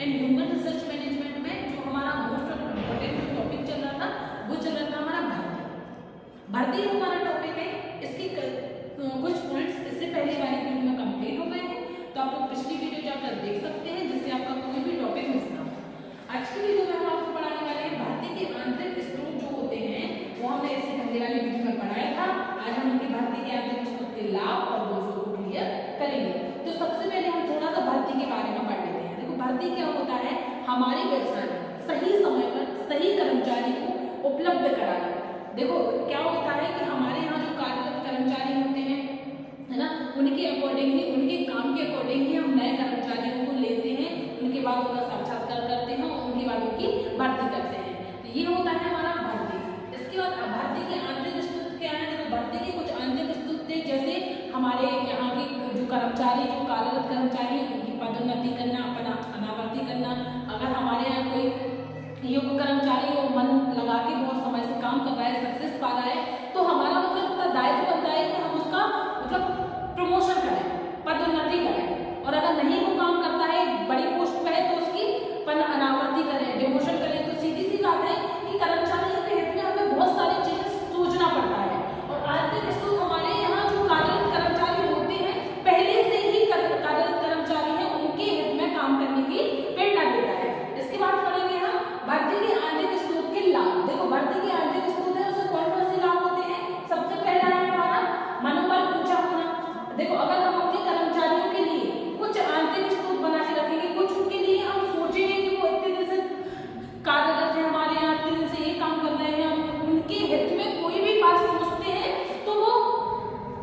And human research management में जो हमारा मोस्ट इम्पोर्टेंट टॉपिक चल रहा था वो चल रहा था हमारा भर्ती। भर्ती हमारा टॉपिक है, इसके कुछ पॉइंट्स इससे पहले वाली वीडियो में कंप्लीट हो गए हैं, तो आप लोग पिछली वीडियो जाकर देख सकते हैं जिससे आपका कोई भी टॉपिक मिस ना हो। आज की वीडियो में हम आपको पढ़ाने वाले हैं भर्ती के आंतरिक स्रोत जो होते हैं, वो हमने इससे पहले वाली वीडियो में पढ़ाया था। आज हम उनकी भर्ती के आंतरिक स्रोत के लाभ और दोषों को क्लियर करेंगे। तो सबसे पहले हम थोड़ा सा भर्ती के बारे में पढ़ लेते हैं। देखो भर्ती क्या होता है, हमारे व्यवसाय में सही समय पर सही कर्मचारी को उपलब्ध कराना। देखो क्या होता है कि हमारे यहाँ जो कार्यरत कर्मचारी होते हैं, है ना, उनके अकॉर्डिंग ही, उनके काम के अकॉर्डिंग ही हम नए कर्मचारियों को लेते हैं, उनके बाद उनका साक्षात्कार करते हैं और उनके बाद उनकी भर्ती करते हैं। तो ये होता है हमारा भर्ती। इसके बाद भर्ती के आंतरिक स्रोत क्या है, देखो भर्ती के कुछ आंतरिक स्रोत जैसे हमारे यहाँ के जो कर्मचारी, जो कार्यरत कर्मचारी हैं, उनकी पदोन्नति करना, अनावर्ती करना। अगर हमारे यहाँ कोई योग्य कर्मचारी वो मन लगा के बहुत समय से काम कर रहा है, सक्सेस पा रहा है, तो हमारा मतलब दायित्व बनता है कि हम उसका मतलब प्रमोशन करें, पदोन्नति करें। और अगर नहीं वो काम करता है, बड़ी पोस्ट पे है, तो उसकी पद अनावर्ती करें, डिमोशन करें। तो सीधी सी बात है कि कर्मचारियों के हित में हमें बहुत सारी चीजें सोचना पड़ता है। और आंतरिक स्रोत हमारे यहाँ जो कार्यरत कर्मचारी होते हैं, पहले से ही कार्यरत कर्मचारी हैं, उनके हित में काम करने की प्रेरणा देता है। इसके बाद पढ़ेंगे हम भर्ती के आंतरिक स्रोत के लाभ। देखो भर्ती के आंतरिक स्रोत है, उससे कौन कौन से लाभ होते हैं। सबसे पहला है हमारा मनोबल ऊंचा होना। देखो अगर हम अपने कर्मचारियों के लिए कुछ आंतरिक स्रोत बना के रखेंगे, कुछ उनके लिए हम सोचेंगे कि वो इतने दिन से कार्यरत है हमारे यहाँ, इतने दिन से ये काम कर रहे हैं, हम उनके हित में कोई भी बात सोचते हैं, तो वो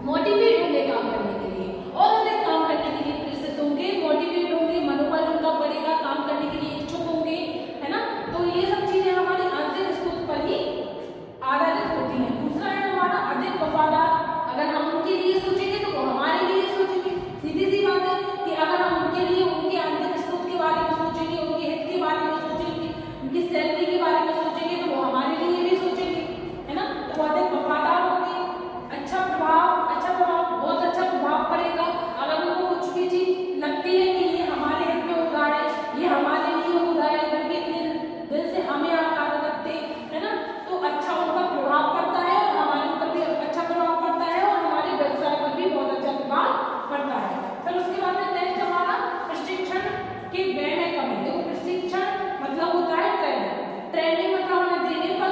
मोटिवेट होंगे काम करने के लिए और अधिक काम करने के लिए प्रेरित होंगे, मोटिवेट होंगे, मनोबल उनका बढ़ेगा, काम करने के लिए इच्छुक होंगे, है ना। तो ये सब चीजें हमारी आंतरिक स्रोत पर ही आधारित होती हैं। दूसरा है हमारा अधिक वफादार। अगर हम उनके लिए सोचेंगे तो वो हमारे लिए सोचेंगे। सीधी सी बात है कि अगर हम उनके लिए उनके आंतरिक स्रोत के बारे में सोचेंगे, उनके हित के बारे में सोचेंगे, उनकी सैलरी के बारे में सोचेंगे, तो वो हमारे लिए भी सोचेंगे, है ना। तो वो अधिक वफादार होंगे, अच्छा प्रभाव, बहुत अच्छा प्रभाव पड़ेगा। अगर उनको कुछ भी चीज लगती है कि ये हमारे हित में हो रहा है, ये हमारे लिए हो रहा है, क्योंकि इतने दिन से हमें यहाँ कार्यरत थे, है ना, तो अच्छा उनका प्रभाव पड़ता है और हमारे ऊपर भी अच्छा प्रभाव पड़ता है और हमारे व्यवसाय पर भी बहुत अच्छा प्रभाव पड़ता है। फिर उसके बाद में नेक्स्ट हमारा प्रशिक्षण के व्यय में कमी। देखो प्रशिक्षण मतलब होता है ट्रेनिंग। ट्रेनिंग मतलब हमें देने पर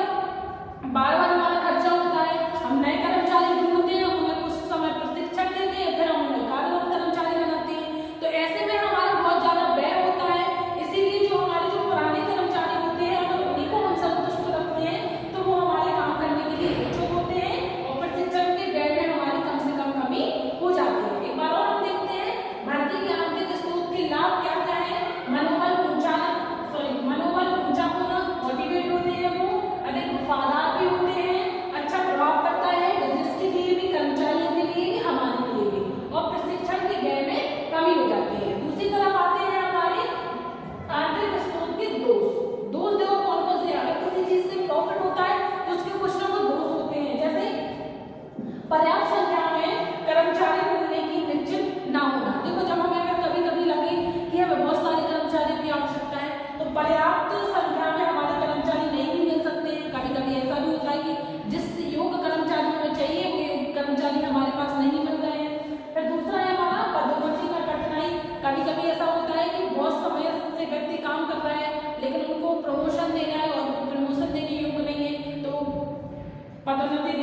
बार बार हमारा खर्चा होता है। हम नए कर्मचारी ढूंढते हैं, उन्हें कुछ समय प्रशिक्षण देते हैं, फिर हम उन्हें कार्यरत कर्मचारी बनाते हैं। तो ऐसे में हमारा बहुत ज्यादा व्यय होता है। इसीलिए जो हमारे जो पुराने कर्मचारी होते हैं, अगर उन्हीं को हम संतुष्ट रखते हैं तो वो हमारे काम करने के लिए इच्छुक होते हैं और प्रशिक्षण के व्यय में हमारी कम से कम कमी हो जाती है। एक बार और हम देखते हैं भर्ती के आंतरिक स्रोत के लाभ क्या क्या है। मनोबल ऊंचा होना, मोटिवेट होते हैं, वो अधिक वफादार भी होते हैं, अच्छा प्रभाव पड़ता है जिसके लिए भी, कर्मचारियों के लिए भी, हमारे लिए भी, और प्रशिक्षण के व्यय में कमी हो जाती है। दूसरी तरफ आते हैं हमारे आंतरिक स्रोत के दोष। देखो कौन कौन से। अगर किसी चीज से प्रॉफिट होता है तो उसके कुछ ना कुछ दोष होते हैं, जैसे पर्याप्त संख्या में कर्मचारी मिलने की निश्चित ना होना। देखो जब हमें अगर कभी कभी लगे कि हमें बहुत सारे कर्मचारी की आवश्यकता है, तो पर्याप्त संख्या में हमारे कर्मचारी नहीं भी मिल सकते हैं। कभी कभी ऐसा भी होता है कि जिस योग्य कर्मचारी हमें चाहिए वो योग्य कर्मचारी हमारे पास नहीं मिल रहे हैं। फिर दूसरा है हमारा पदोन्नति का कठिनाई। कभी कभी ऐसा होता है कि बहुत समय से व्यक्ति काम कर रहा है, लेकिन उनको प्रमोशन देना है और प्रमोशन देने योग्य नहीं है, तो पदोन्नति